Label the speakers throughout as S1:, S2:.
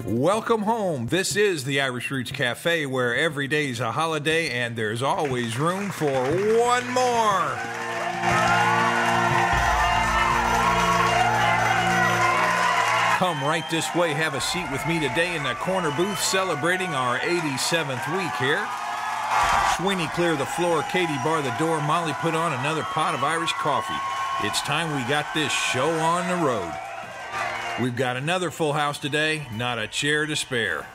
S1: Welcome home. This is the Irish Roots Cafe, where every day's a holiday and there's always room for one more. Come right this way, have a seat with me today in the corner booth celebrating our 87th week here. Sweeney clear the floor, Katie bar the door, Molly put on another pot of Irish coffee. It's time we got this show on the road. We've got another full house today, not a chair to spare.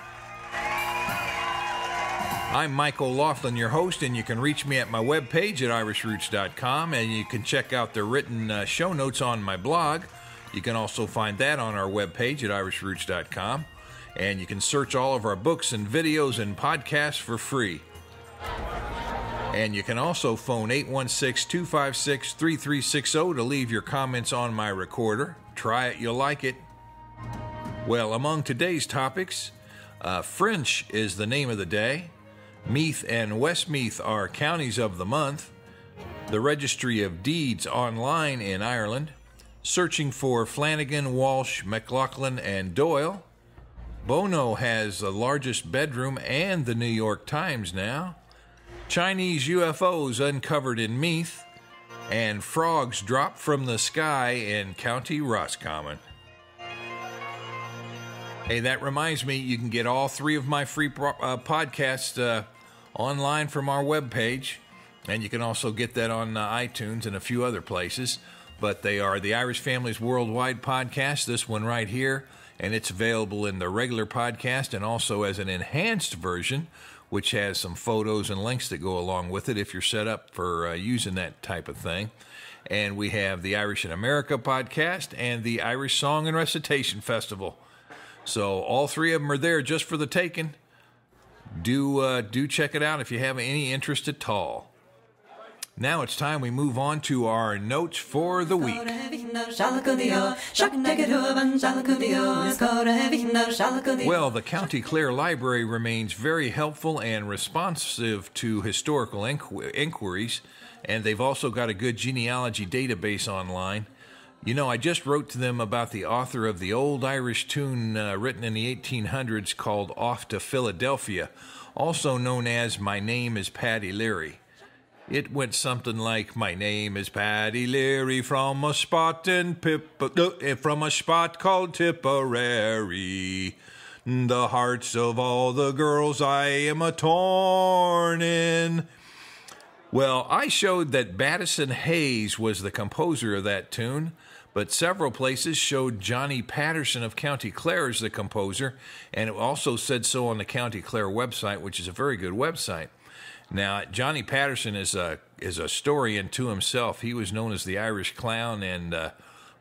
S1: I'm Mike OLaughlin, your host, and you can reach me at my webpage at irishroots.com, and you can check out the written show notes on my blog. You can also find that on our webpage at irishroots.com, and you can search all of our books and videos and podcasts for free. And you can also phone 816-256-3360 to leave your comments on my recorder. Try it, you'll like it. Well, among today's topics, French is the name of the day. Meath and Westmeath are counties of the month. The Registry of Deeds online in Ireland. Searching for Flanagan, Walsh, McLaughlin, and Doyle. Bono has the largest bedroom and the New York Times now. Chinese UFOs uncovered in Meath. And frogs dropped from the sky in County Roscommon. Hey, that reminds me, you can get all three of my free podcasts online from our webpage, and you can also get that on iTunes and a few other places. But they are the Irish Families Worldwide podcast, this one right here, and it's available in the regular podcast and also as an enhanced version, which has some photos and links that go along with it if you're set up for using that type of thing. And we have the Irish in America podcast and the Irish Song and Recitation Festival. So all three of them are there just for the taking. Do check it out if you have any interest at all. Now it's time we move on to our notes for the week. Well, the County Clare Library remains very helpful and responsive to historical inquiries, and they've also got a good genealogy database online. You know, I just wrote to them about the author of the old Irish tune written in the 1800s called Off to Philadelphia, also known as My Name is Paddy Leary. It went something like, my name is Paddy Leary from a spot called Tipperary. The hearts of all the girls I am a-torn in. Well, I showed that Baddison Hayes was the composer of that tune, but several places showed Johnny Patterson of County Clare as the composer, and it also said so on the County Clare website, which is a very good website. Now, Johnny Patterson is a story unto himself. He was known as the Irish Clown, and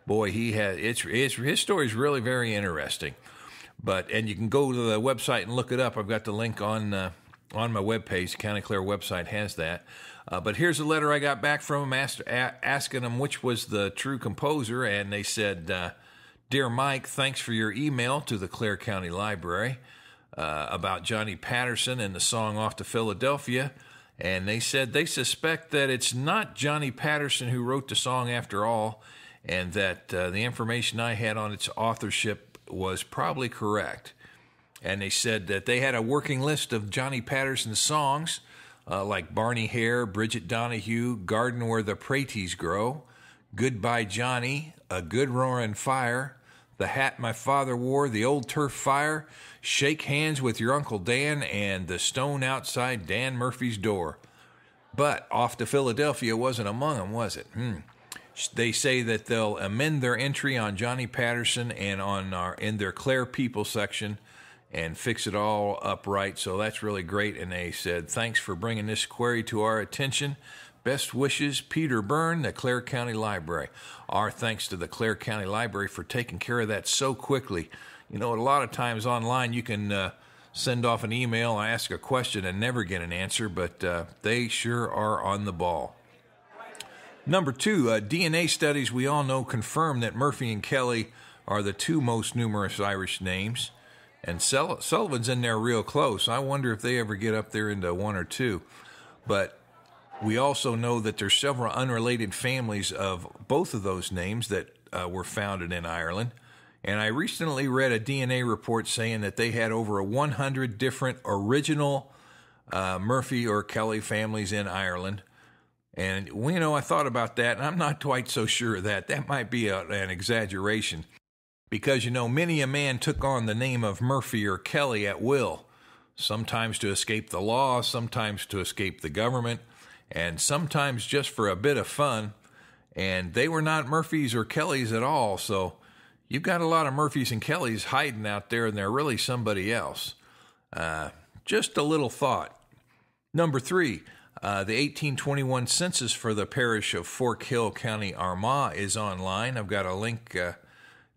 S1: boy, his story is really very interesting. And you can go to the website and look it up. I've got the link on my webpage. The County Clare website has that. But here's a letter I got back from him asking him which was the true composer, and they said, Dear Mike, thanks for your email to the Clare County Library about Johnny Patterson and the song Off to Philadelphia. And they said they suspect that it's not Johnny Patterson who wrote the song after all, and that the information I had on its authorship was probably correct. And they said that they had a working list of Johnny Patterson's songs, like Barney Hare, Bridget Donahue, Garden Where the Praties Grow, Goodbye Johnny, A Good Roaring Fire, The Hat My Father Wore, The Old Turf Fire, Shake Hands with Your Uncle Dan, and The Stone Outside Dan Murphy's Door. But Off to Philadelphia wasn't among them, was it? They say that they'll amend their entry on Johnny Patterson and in their Clare People section and fix it all up right, so that's really great. And they said, thanks for bringing this query to our attention. Best wishes, Peter Byrne, the Clare County Library. Our thanks to the Clare County Library for taking care of that so quickly. You know, a lot of times online you can send off an email, ask a question, and never get an answer, but they sure are on the ball. Number 2, DNA studies we all know confirm that Murphy and Kelly are the two most numerous Irish names. And Sullivan's in there real close. I wonder if they ever get up there into 1 or 2. But we also know that there's several unrelated families of both of those names that were founded in Ireland. And I recently read a DNA report saying that they had over 100 different original Murphy or Kelly families in Ireland. And, I thought about that, and I'm not quite so sure of that. That might be an exaggeration. Because, many a man took on the name of Murphy or Kelly at will. Sometimes to escape the law, sometimes to escape the government, and sometimes just for a bit of fun. And they were not Murphys or Kellys at all, so you've got a lot of Murphys and Kellys hiding out there, and they're really somebody else. Just a little thought. Number 3, the 1821 census for the parish of Fork Hill, County Armagh is online. I've got a link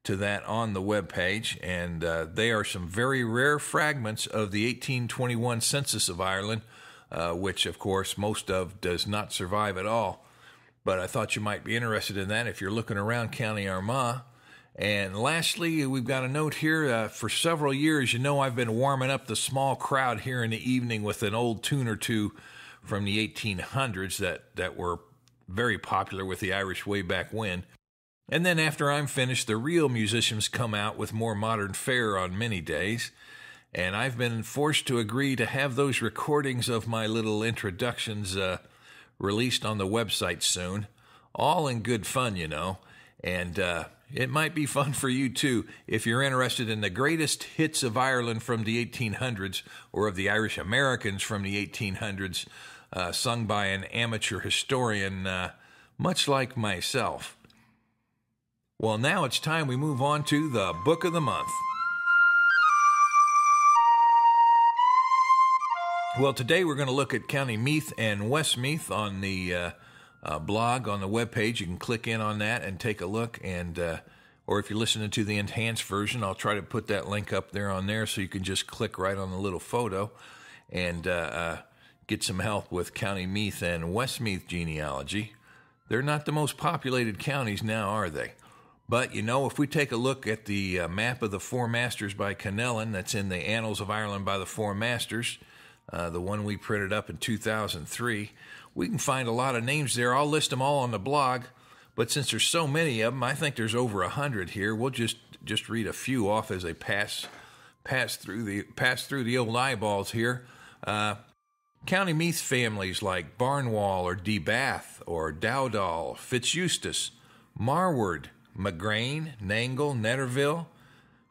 S1: to that on the webpage, and they are some very rare fragments of the 1821 census of Ireland, which, of course, most of does not survive at all. But I thought you might be interested in that if you're looking around County Armagh. And lastly, we've got a note here. For several years, I've been warming up the small crowd here in the evening with an old tune or two from the 1800s that were very popular with the Irish way back when. And then after I'm finished, the real musicians come out with more modern fare on many days. And I've been forced to agree to have those recordings of my little introductions released on the website soon. All in good fun, And it might be fun for you, too, if you're interested in the greatest hits of Ireland from the 1800s or of the Irish Americans from the 1800s, sung by an amateur historian, much like myself. Well, now it's time we move on to the Book of the Month. Well, today we're going to look at County Meath and Westmeath on the blog, on the webpage. You can click in on that and take a look. And or if you're listening to the enhanced version, I'll try to put that link up there on there so you can just click right on the little photo and get some help with County Meath and Westmeath genealogy. They're not the most populated counties now, are they? But, if we take a look at the map of the Four Masters by Connellan, that's in the Annals of Ireland by the Four Masters, the one we printed up in 2003, we can find a lot of names there. I'll list them all on the blog, but since there's so many of them, I think there's over 100 here. We'll just read a few off as they pass through the old eyeballs here. County Meath families like Barnwall or Debath or Dowdall, Fitzeustace, Marward, McGrain, Nangle, Netterville,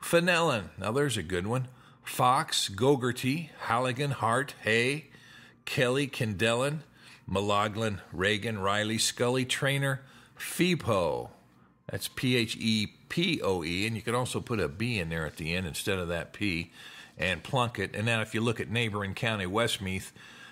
S1: Fenelon, now there's a good one, Fox, Gogarty, Halligan, Hart, Hay, Kelly, Kendellen, McLaughlin, Reagan, Riley, Scully, Trainer, Pheepo, that's P-H-E-P-O-E, and you could also put a B in there at the end instead of that P, and Plunkett. And then if you look at neighboring County Westmeath,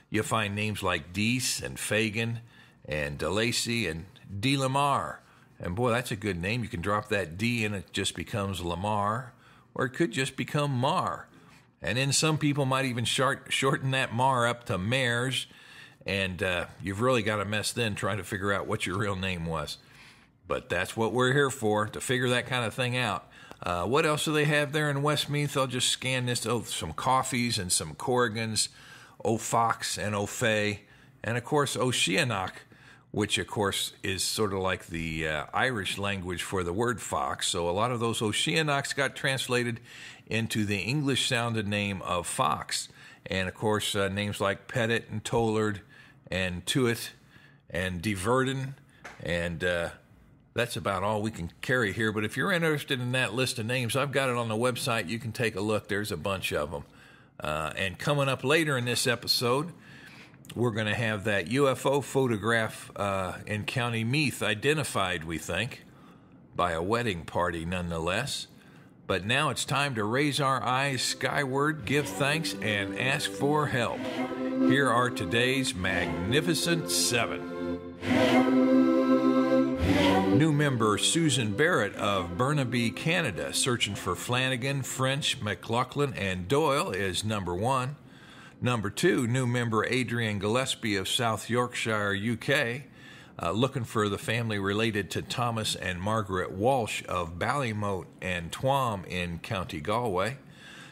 S1: you'll find names like Dease and Fagan and DeLacy and De Lamar. And boy, that's a good name. You can drop that D and it just becomes Lamar, or it could just become Mar. And then some people might even shorten that Mar up to Mares, and you've really got a mess then trying to figure out what your real name was. But that's what we're here for, to figure that kind of thing out. What else do they have there in Westmeath? I'll just scan this. Oh, some Coffees and some Corrigans, O'Fox and O'Fay, and of course Oceanoc, which of course is sort of like the Irish language for the word fox. So a lot of those Oceanocs got translated into the English-sounded name of fox. And of course names like Pettit and Tollard and Tuit and Diverden, and that's about all we can carry here. But if you're interested in that list of names, I've got it on the website. You can take a look. There's a bunch of them. And coming up later in this episode, we're going to have that UFO photograph in County Meath identified, we think, by a wedding party nonetheless. But now it's time to raise our eyes skyward, give thanks, and ask for help. Here are today's Magnificent Seven. New member Susan Barrett of Burnaby, Canada, searching for Flanagan, French, McLaughlin, and Doyle is number 1. Number 2, new member Adrian Gillespie of South Yorkshire, UK, looking for the family related to Thomas and Margaret Walsh of Ballymote and Tuam in County Galway.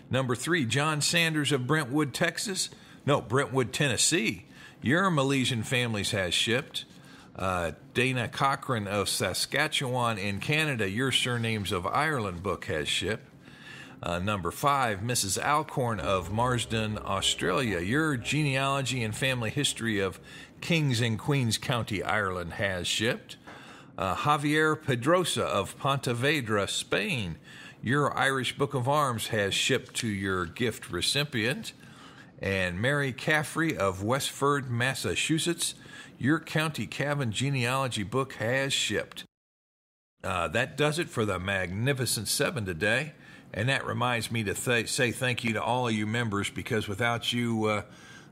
S1: Number 3, John Sanders of Brentwood, Tennessee. Your Milesian families has shipped. Dana Cochran of Saskatchewan in Canada, Your Surnames of Ireland book has shipped. Number 5, Mrs. Alcorn of Marsden, Australia, Your Genealogy and Family History of Kings and Queens County, Ireland has shipped. Javier Pedrosa of Pontevedra, Spain, Your Irish Book of Arms has shipped to your gift recipient. And Mary Caffrey of Westford, Massachusetts, Your County Cavan Genealogy book has shipped. That does it for the Magnificent Seven today. And that reminds me to say thank you to all of you members, because without you,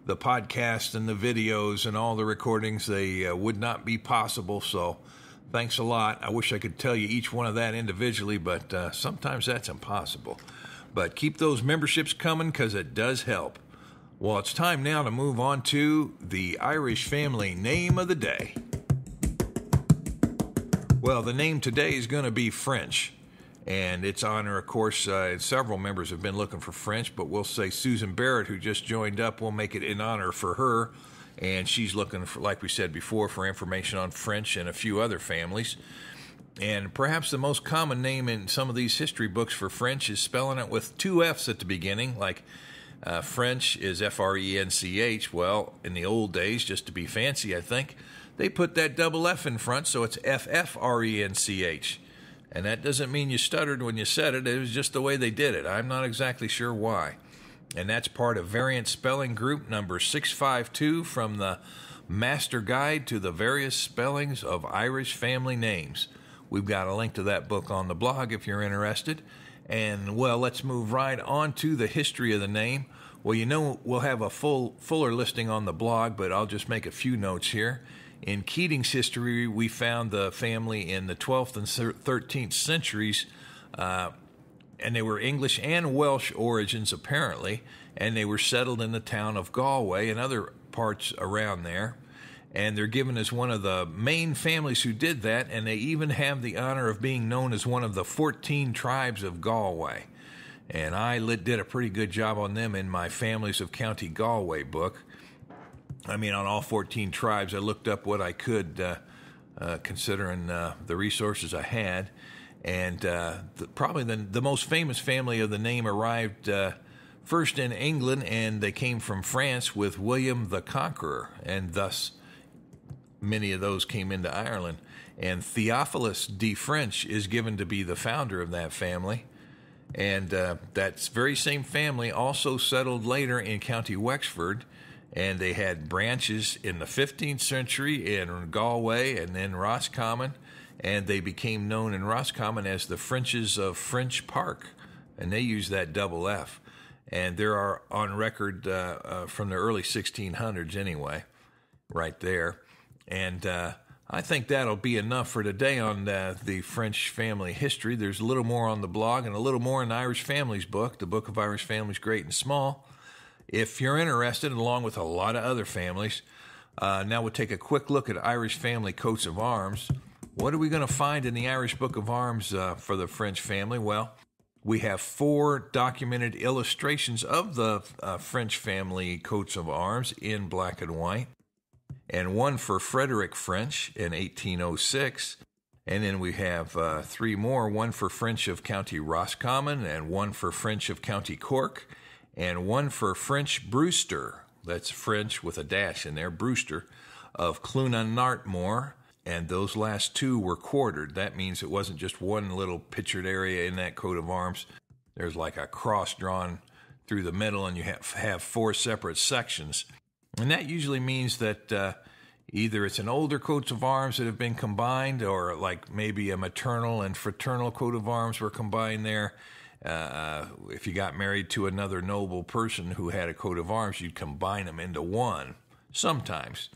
S1: the podcast and the videos and all the recordings, they would not be possible. So thanks a lot. I wish I could tell you each one of that individually, but sometimes that's impossible. But keep those memberships coming, because it does help. Well, it's time now to move on to the Irish family name of the day. Well, the name today is going to be French. And its honor, of course, several members have been looking for French, but we'll say Susan Barrett, who just joined up, we'll make it in honor for her. And she's looking for, like we said before, for information on French and a few other families. And perhaps the most common name in some of these history books for French is spelling it with 2 F's at the beginning, like French is F-R-E-N-C-H. Well, in the old days, just to be fancy, I think, they put that double F in front, so it's F-F-R-E-N-C-H. And that doesn't mean you stuttered when you said it. It was just the way they did it. I'm not exactly sure why. And that's part of Variant Spelling Group number 652 from the Master Guide to the Various Spellings of Irish Family Names. We've got a link to that book on the blog if you're interested. And, well, let's move right on to the history of the name. Well, you know, we'll have a fuller listing on the blog, but I'll just make a few notes here. In Keating's history, we found the family in the 12th and 13th centuries, and they were English and Welsh origins, apparently, and they were settled in the town of Galway and other parts around there. And they're given as one of the main families who did that, and they even have the honor of being known as one of the 14 tribes of Galway. And I did a pretty good job on them in my Families of County Galway book. I mean, on all 14 tribes, I looked up what I could, considering the resources I had. And probably the most famous family of the name arrived first in England, and they came from France with William the Conqueror, and thus many of those came into Ireland. And Theophilus de French is given to be the founder of that family. And that very same family also settled later in County Wexford, and they had branches in the 15th century in Galway and then Roscommon, and they became known in Roscommon as the Frenches of French Park, and they used that double F. And there are on record from the early 1600s anyway, right there. And I think that'll be enough for today on the French family history. There's a little more on the blog and a little more in the Irish Families book, the Book of Irish Families Great and Small, if you're interested, along with a lot of other families. Now we'll take a quick look at Irish family coats of arms. What are we going to find in the Irish Book of Arms for the French family? Well, we have 4 documented illustrations of the French family coats of arms in black and white, and one for Frederick French in 1806. And then we have 3 more, one for French of County Roscommon, and one for French of County Cork, and one for French Brewster, that's French with a dash in there, Brewster, of Clonanartmore, and those last 2 were quartered. That means it wasn't just one little pictured area in that coat of arms. There's like a cross drawn through the middle, and you have 4 separate sections. And that usually means that either it's an older coat of arms that have been combined, or like maybe a maternal and fraternal coat of arms were combined there. If you got married to another noble person who had a coat of arms, you'd combine them into one, sometimes.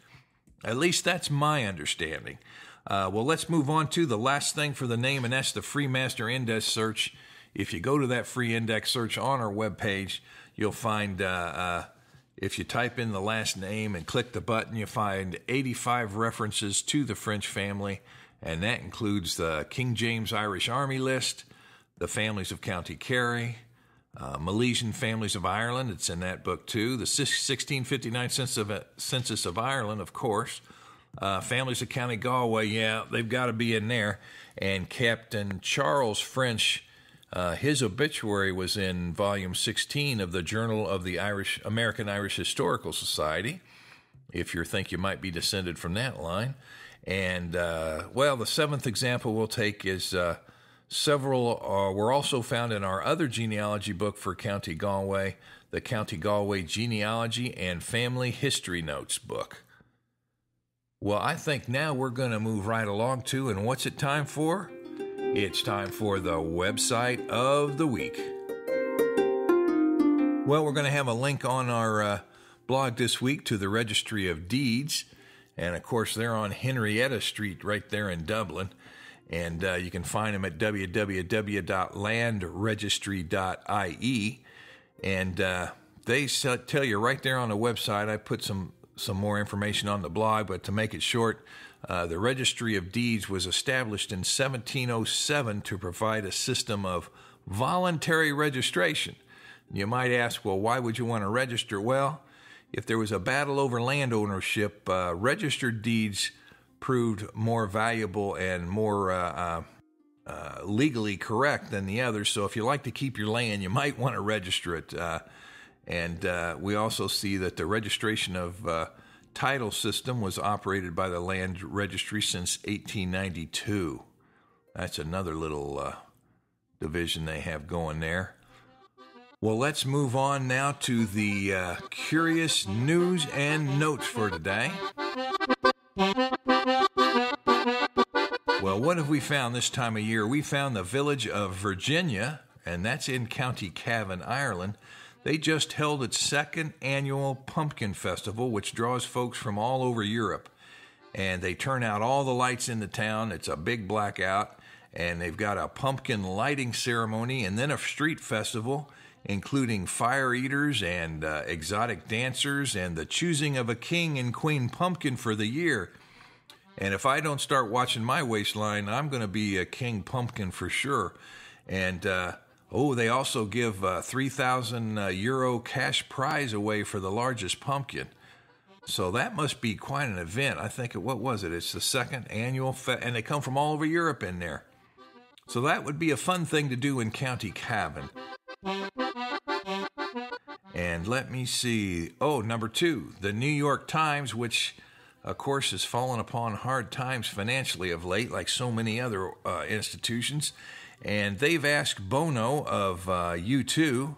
S1: At least that's my understanding. Well, let's move on to the last thing for the name, and that's the free master index search. If you go to that free index search on our webpage, you'll find, if you type in the last name and click the button, you'll find 85 references to the French family, and that includes the King James Irish Army list, the families of County Kerry, Milesian families of Ireland, it's in that book too, the 1659 Census of Ireland, of course, Families of County Galway, yeah, they've got to be in there. And Captain Charles French, his obituary was in volume 16 of the Journal of the American Irish Historical Society, if you think you might be descended from that line. And, the seventh example we'll take is several were also found in our other genealogy book for County Galway, the County Galway Genealogy and Family History Notes book. Well, I think now we're going to move right along to, and what's it time for? It's time for the website of the week. Well, we're going to have a link on our blog this week to the Registry of Deeds, and of course they're on Henrietta Street right there in Dublin, and you can find them at www.landregistry.ie, and they tell you right there on the website. I put some more information on the blog, but to make it short, the Registry of Deeds was established in 1707 to provide a system of voluntary registration. You might ask, well, why would you want to register? Well, if there was a battle over land ownership, registered deeds proved more valuable and more legally correct than the others. So if you like to keep your land, you might want to register it. And we also see that the registration of title system was operated by the Land Registry since 1892. That's another little division they have going there. Well, let's move on now to the curious news and notes for today. Well, what have we found this time of year? We found the village of Virginia, and that's in County Cavan, Ireland. They just held its second annual pumpkin festival, which draws folks from all over Europe. And they turn out all the lights in the town. It's a big blackout. And they've got a pumpkin lighting ceremony and then a street festival, including fire eaters and exotic dancers and the choosing of a king and queen pumpkin for the year. And if I don't start watching my waistline, I'm going to be a king pumpkin for sure. And they also give 3,000 euro cash prize away for the largest pumpkin. So that must be quite an event. I think, what was it? It's the second annual, and they come from all over Europe in there. So that would be a fun thing to do in County Cavan. And let me see. Number 2, the New York Times, which, of course, has fallen upon hard times financially of late, like so many other institutions. And they've asked Bono of U2,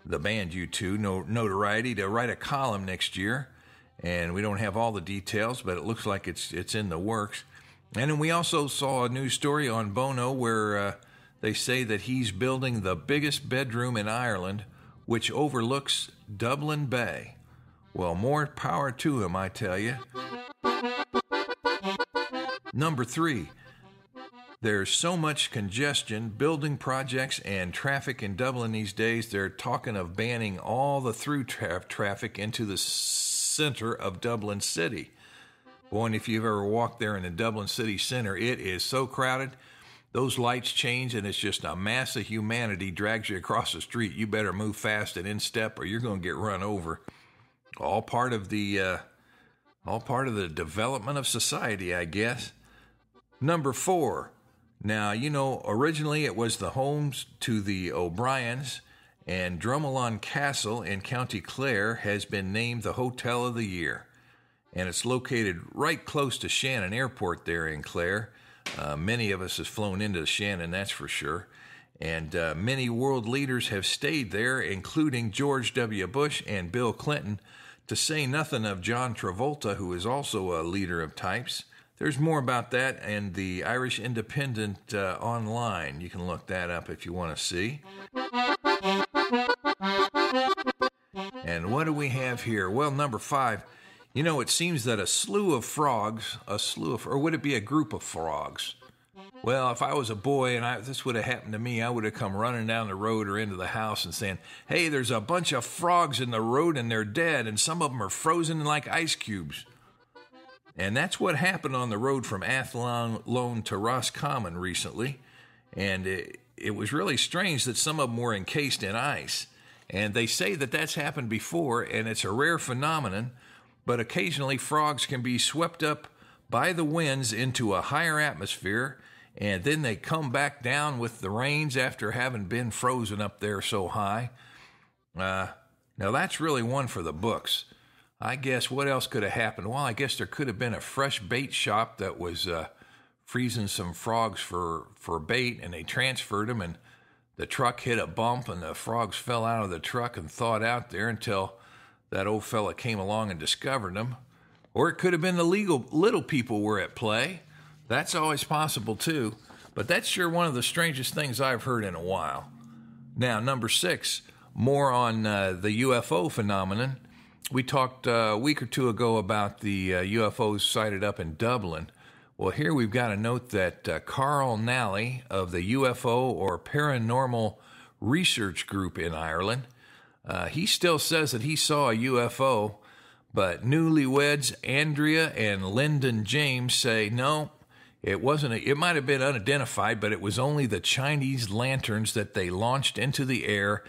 S1: the band U2, notoriety, to write a column next year. And we don't have all the details, but it looks like it's in the works. And then we also saw a news story on Bono where they say that he's building the biggest bedroom in Ireland, which overlooks Dublin Bay. Well, more power to him, I tell you. Number 3. There's so much congestion, building projects, and traffic in Dublin these days, they're talking of banning all the through traffic into the center of Dublin City. Boy, and if you've ever walked there in the Dublin City Center, it is so crowded. Those lights change, and it's just a mass of humanity drags you across the street. You better move fast and in step, or you're going to get run over. All part of the development of society, I guess. Number 4. Now, originally it was the homes to the O'Briens, and Drummelon Castle in County Clare has been named the Hotel of the Year. And it's located right close to Shannon Airport there in Clare. Many of us have flown into Shannon, that's for sure. And many world leaders have stayed there, including George W. Bush and Bill Clinton, to say nothing of John Travolta, who is also a leader of types. There's more about that in the Irish Independent online. You can look that up if you want to see. And what do we have here? Well, number 5. It seems that a slew of frogs, or would it be a group of frogs? Well, if I was a boy and this would have happened to me, I would have come running down the road or into the house and saying, hey, there's a bunch of frogs in the road and they're dead, and some of them are frozen like ice cubes. And that's what happened on the road from Athlone to Roscommon recently. And it was really strange that some of them were encased in ice. And they say that that's happened before, and it's a rare phenomenon. But occasionally frogs can be swept up by the winds into a higher atmosphere, and then they come back down with the rains after having been frozen up there so high. Now that's really one for the books. I guess what else could have happened? Well, I guess there could have been a fresh bait shop that was freezing some frogs for bait, and they transferred them, and the truck hit a bump, and the frogs fell out of the truck and thawed out there until that old fella came along and discovered them. Or it could have been the little people were at play. That's always possible, too. But that's sure one of the strangest things I've heard in a while. Now, number 6, more on the UFO phenomenon. We talked a week or two ago about the UFOs sighted up in Dublin. Well, here we've got a note that Carl Nally of the UFO or Paranormal Research Group in Ireland, he still says that he saw a UFO, but newlyweds Andrea and Lyndon James say no, it wasn't. It might have been unidentified, but it was only the Chinese lanterns that they launched into the air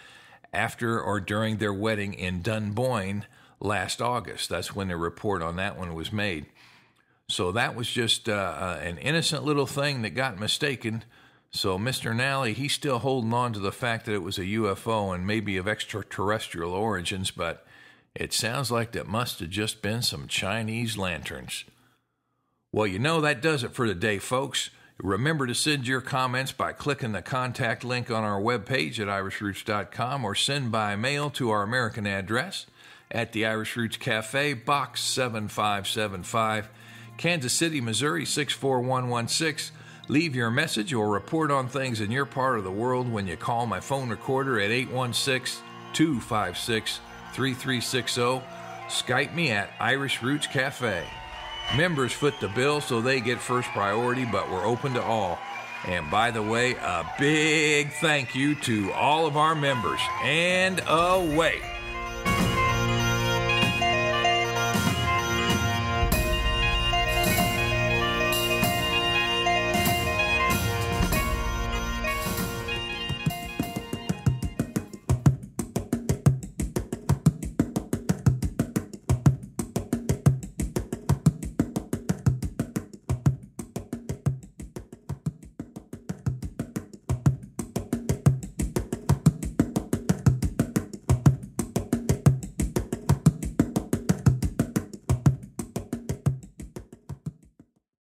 S1: after or during their wedding in Dunboyne last August. That's when the report on that one was made. So that was just an innocent little thing that got mistaken. So Mr. Nally, he's still holding on to the fact that it was a UFO and maybe of extraterrestrial origins, but it sounds like that must have just been some Chinese lanterns. Well, that does it for today, folks. Remember to send your comments by clicking the contact link on our webpage at irishroots.com or send by mail to our American address at the Irish Roots Cafe, Box 7575, Kansas City, Missouri 64116. Leave your message or report on things in your part of the world when you call my phone recorder at 816-256-3360. Skype me at Irish Roots Cafe. Members foot the bill, so they get first priority, but we're open to all. And by the way, a big thank you to all of our members. And away.